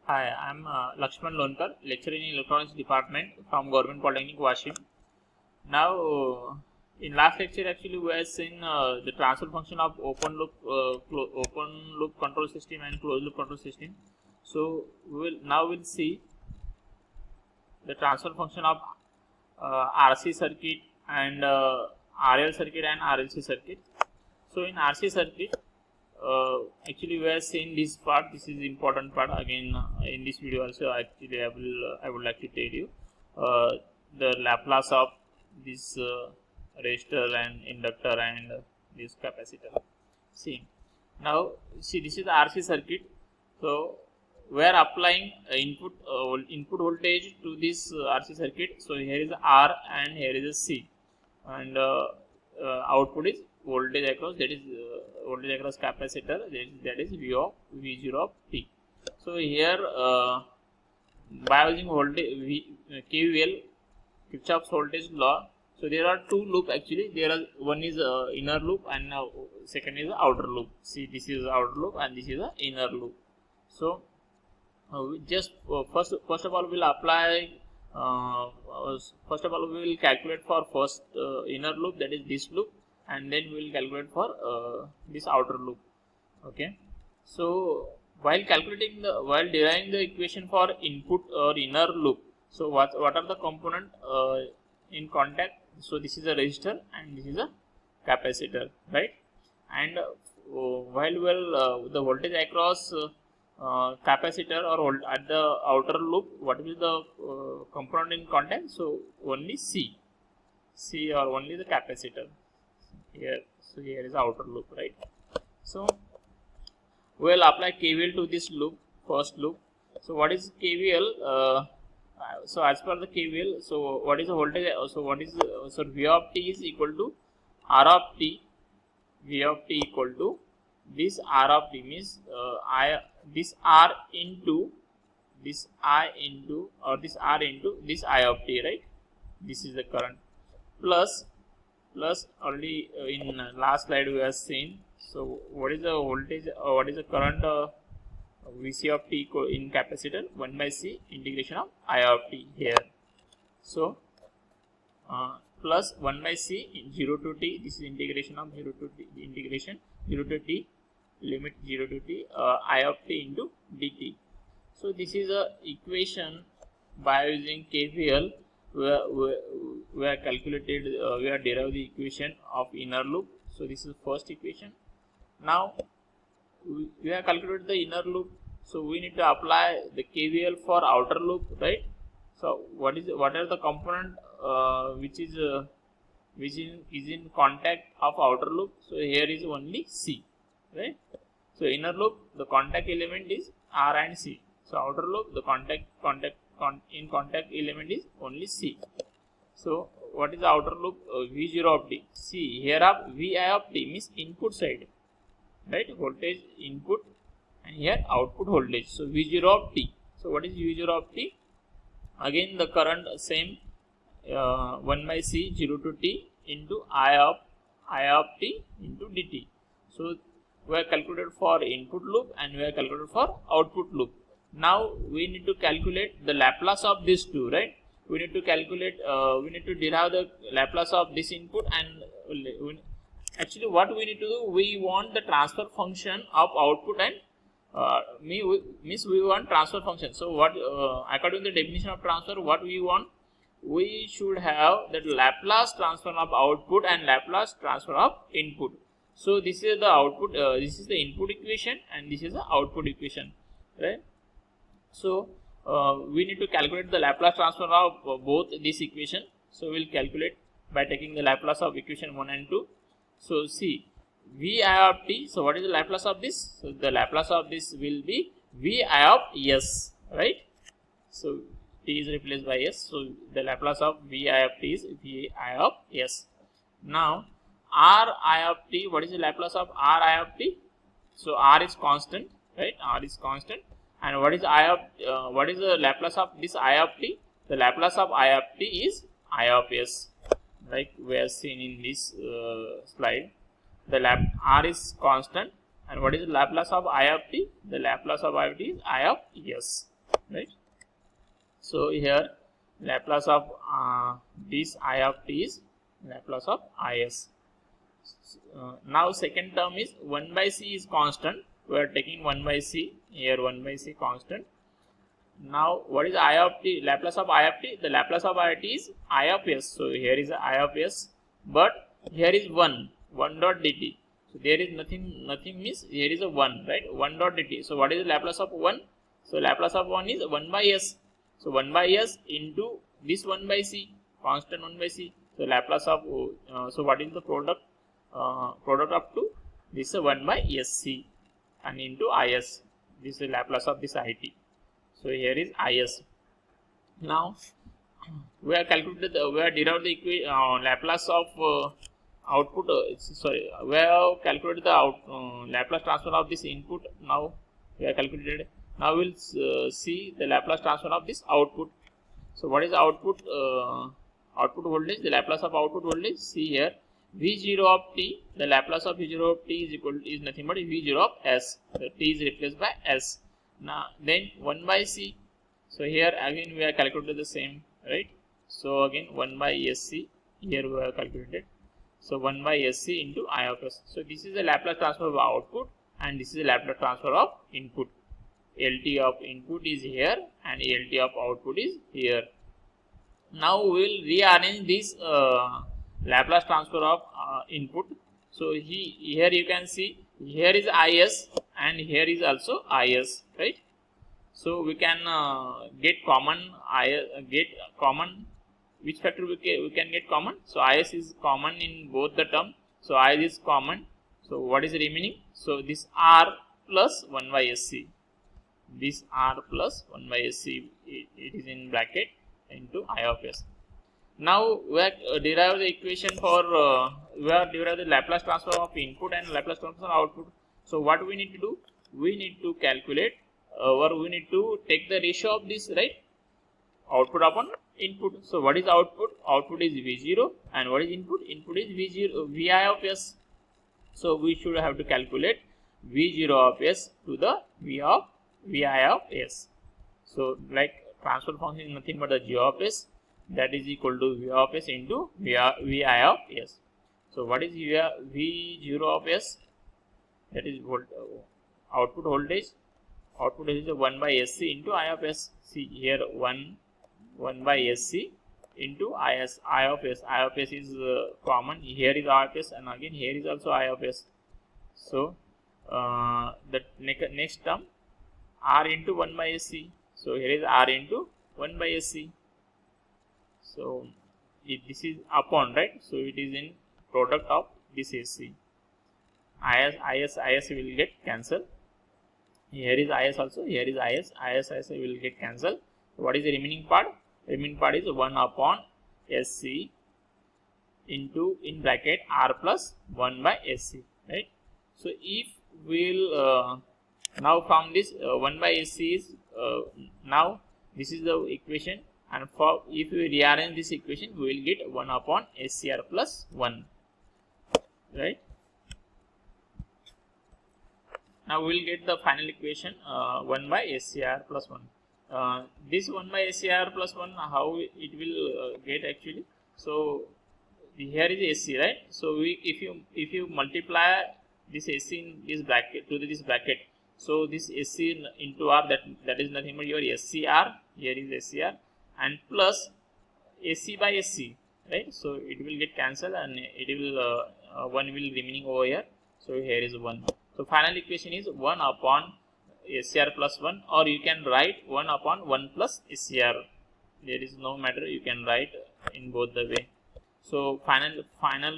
Hi, I'm Lakshman Lonkar, lecturer in Electronics Department from Government Polytechnic, Washim. Now, in last lecture, actually, we have seen the transfer function of open loop control system and closed loop control system. So, we'll see the transfer function of RC circuit and RL circuit and RLC circuit. So, in RC circuit, actually we have seen this part. This is important part. Again, in this video also, actually I would like to tell you the Laplace of this resistor and inductor and this capacitor. See, now see, this is the RC circuit. So we are applying input voltage to this RC circuit. So here is R and here is a C, and output is voltage across, that is voltage across capacitor, that is V0 of t. So here by using voltage KVL, Kirchhoff's voltage law. So there are two loop actually. There are one is inner loop and second is outer loop. See, this is outer loop and this is the inner loop. So just first of all we'll apply. First of all, we will calculate for first inner loop, that is this loop, and then we will calculate for this outer loop. Okay. So while deriving the equation for input or inner loop, so what are the component in contact? So this is a resistor and this is a capacitor, right? And while the voltage across capacitor or at the outer loop, what is the component in contact? So only C or only the capacitor here. So here is the outer loop, right? So we will apply KVL to this loop, first loop. So what is KVL? So as per the KVL, so what is the voltage? So what is so V of t is equal to R of t. V of t equal to this R of t means this R into this I into or this R into this I of t, right? This is the current plus already in last slide we have seen. So what is the voltage or what is the current Vc of t in capacitor? 1 by C integration of I of t here. So plus 1 by C in 0 to t. This is integration of 0 to t, integration 0 to t, limit 0 to t, I of t into dt. So this is a equation by using KVL. We have calculated, we have derived the equation of inner loop. So this is the first equation. Now we have calculated the inner loop. So we need to apply the KVL for outer loop, right? So what are the component which is in contact of outer loop? So here is only C, right? So inner loop, the contact element is R and C. So outer loop, the contact element is only C. So what is the outer loop? V0 of t. See, here of Vi of t means input side, right? Voltage input, and here output voltage. So V0 of t. So what is V0 of t? Again the current same 1 by C 0 to t into I of t into dt. So we have calculated for input loop and we have calculated for output loop. Now we need to calculate the Laplace of these two, right? We need to calculate, we need to derive the Laplace of this input, and actually what we need to do, we want the transfer function of output and means we want transfer function. So what according to the definition of transfer, what we want, we should have that Laplace transfer of output and Laplace transfer of input. So this is the output, this is the input equation and this is the output equation, right? So we need to calculate the Laplace transfer of both this equation. So we will calculate by taking the Laplace of equation 1 and 2. So see, Vi of t. So what is the Laplace of this? So the Laplace of this will be Vi of s, right? So t is replaced by s. So the Laplace of Vi of t is Vi of s. Now Ri of t. What is the Laplace of Ri of t? So R is constant, right? R is constant. And what is what is the Laplace of this I of t? The Laplace of I of t is I of s, like we have seen in this slide. The R is constant, and what is the Laplace of I of t? The Laplace of I of t is I of s. right? So here Laplace of this I of t is Laplace of is. Now second term is 1 by c is constant. We are taking 1 by c here, 1 by c constant. Now what is I of t? Laplace of I of t? The Laplace of I of t is I of s. So here is I of s, but here is 1 dot dt. So there is nothing means here is a 1, right? 1 dot dt. So what is the Laplace of 1? So Laplace of 1 is 1 by s. So 1 by s into this 1 by c, constant 1 by c. So Laplace of so what is the product of 2? This is 1 by sc and into is. This is Laplace of this it. So here is is. Now we have calculated we have derived the Laplace of output. We have calculated the Laplace transfer of this input. Now we have calculated. Now we'll see the Laplace transfer of this output. So what is output? Output voltage. The Laplace of output voltage. See here, V0 of t. The Laplace of V0 of t is nothing but V0 of s. So t is replaced by s. Now then 1 by c. So here again we have calculated the same, right? So again 1 by sc. Here we have calculated. So 1 by sc into I of s. So this is the Laplace transfer of output, and this is the Laplace transfer of input. LT of input is here and LT of output is here. Now we will rearrange this Laplace transfer of input. So here you can see here is is and here is also is, right? So we can get common which factor we can get common. So is common in both the term. So is common. So what is remaining? So this r plus 1 by sc. This r plus 1 by sc, it is in bracket into I of s. Now we have derived the equation for we have derived the Laplace transfer of input and Laplace transfer of output. So what we need to do? We need to calculate or we need to take the ratio of this, right? Output upon input. So what is output? Output is V0, and what is input? Input is Vi of s. So we should have to calculate V0 of s to the Vi of s. So like transfer function is nothing but the g of s, that is equal to V of s into Vi of s. So what is V0 of s? That is output voltage. Output is 1 by sc into I of s. See here 1 by sc into is I of s. I of s is common. Here is I of s, and again here is also I of s. So the next term r into 1 by sc. So here is r into 1 by sc. So this is upon, right? So it is in product of this sc. is will get cancelled. Here is is also. Here is is will get cancelled. What is the remaining part? Remaining part is 1 upon sc into in bracket r plus 1 by sc, right? So if we'll now from this 1 by sc is now this is the equation, and for if we rearrange this equation we will get 1 upon scr plus 1, right? Now we will get the final equation 1 by scr plus 1. This 1 by scr plus 1, how it will get actually? So here is sc, right? So if you multiply this sc in this bracket to this bracket, so this sc into r, that is nothing but your scr. Here is scr and plus sc by sc, right? So it will get cancelled and it will 1 will remaining over here. So here is 1. So final equation is 1 upon scr plus 1, or you can write 1 upon 1 plus scr. There is no matter, you can write in both the way. So final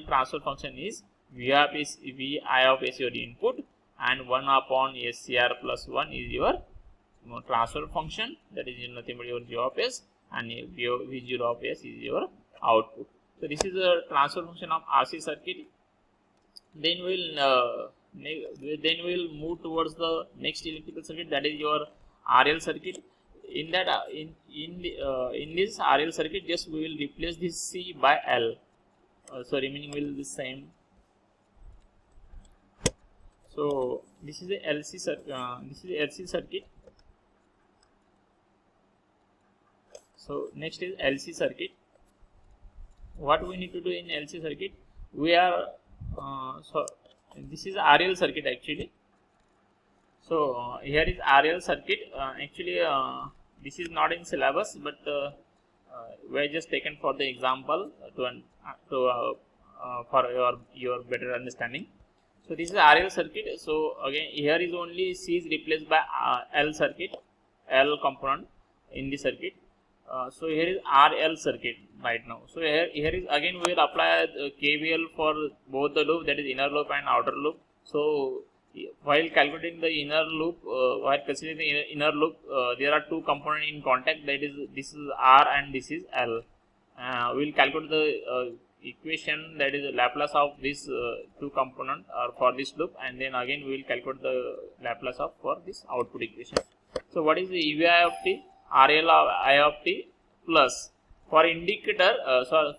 transfer function is Vi of s your input, and 1 upon scr plus 1 is your transfer function, that is nothing but your g of s, and V0 of s is your output. So this is the transfer function of RC circuit. Then we'll move towards the next electrical circuit, that is your RL circuit. In that in this RL circuit, just we will replace this C by L. So remaining will be the same. So this is the LC circuit. This is the LC circuit. So next is LC circuit. What we need to do in LC circuit? We are so this is RL circuit actually. So here is RL circuit. Actually, this is not in syllabus, but we are just taken for the example for your better understanding. So this is RL circuit. So again, here is only C is replaced by L circuit, L component in the circuit. So here is RL circuit right now. So here is again we will apply KVL for both the loop, that is inner loop and outer loop. So while calculating the inner loop, while considering the inner loop, there are two components in contact, that is this is R and this is L. We will calculate the equation, that is the Laplace of this two component for this loop, and then again we will calculate the Laplace of for this output equation. So what is the EVI of t? RL of I of t plus for indicator,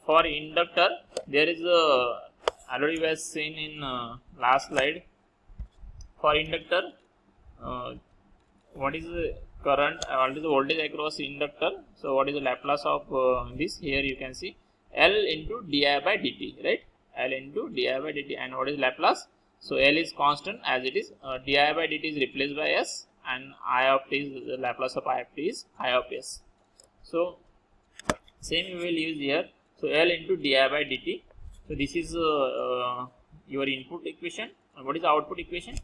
for inductor there is already we have seen in last slide. For inductor, what is the current, what is the voltage across inductor? So what is the Laplace of this? Here you can see L into di by dt, right? L into di by dt, and what is Laplace? So L is constant as it is, di by dt is replaced by S, and I of t is the Laplace of I of t is I of S. So same we will use here. So L into di by dt. So this is your input equation. And what is the output equation?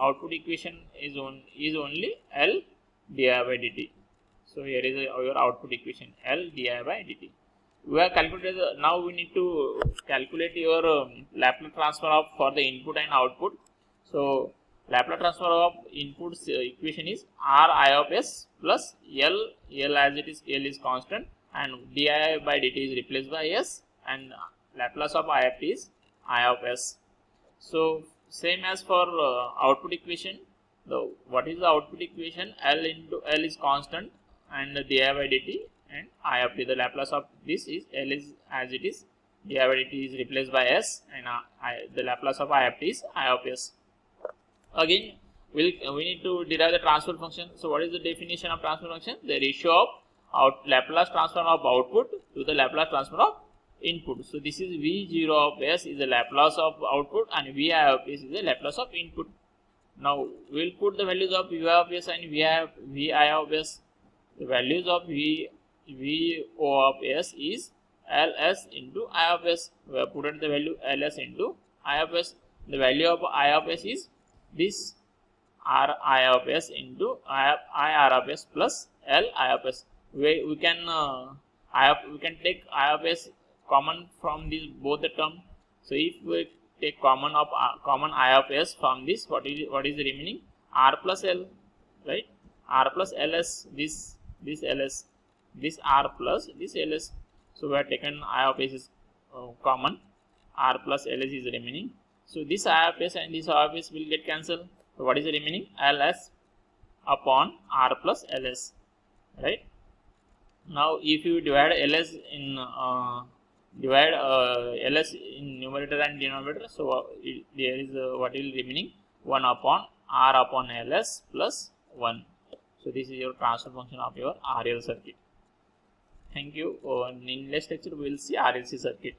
Output equation is only L di by dt. So here is your output equation, L di by dt. We have calculated. Now we need to calculate your Laplace transfer for the input and output. So Laplace transfer of inputs equation is R I of S plus L as it is, L is constant, and di by dt is replaced by S, and Laplace of I of t is I of S. So same as for output equation. What is the output equation? L into L is constant and di by dt, and I of t, the Laplace of this is L is as it is, di by dt is replaced by S, and the Laplace of I of t is I of S. Again we need to derive the transfer function. So what is the definition of transfer function? The ratio of Laplace transform of output to the Laplace transform of input. So this is V0 of S is the Laplace of output, and Vi of S is the Laplace of input. Now we will put the values of Vi of S and Vi of S. The values of VO of S is Ls into I of S. We have put the value Ls into I of S. The value of I of S is this R I of S into I R of S plus L I of S. We can take I of S common from these both the term. So if we take common I of S from this, what is the remaining? R plus L, right? R plus Ls, this Ls, this R plus this Ls. So we have taken I of S is common, R plus Ls is remaining. So this I of S and this I of S will get cancelled. So what is the remaining? Ls upon R plus Ls, right? Now if you divide Ls in Ls in numerator and denominator, so there is what will remaining? 1 upon R upon Ls plus 1. So this is your transfer function of your RL circuit. Thank you. In next lecture we will see RLC circuit.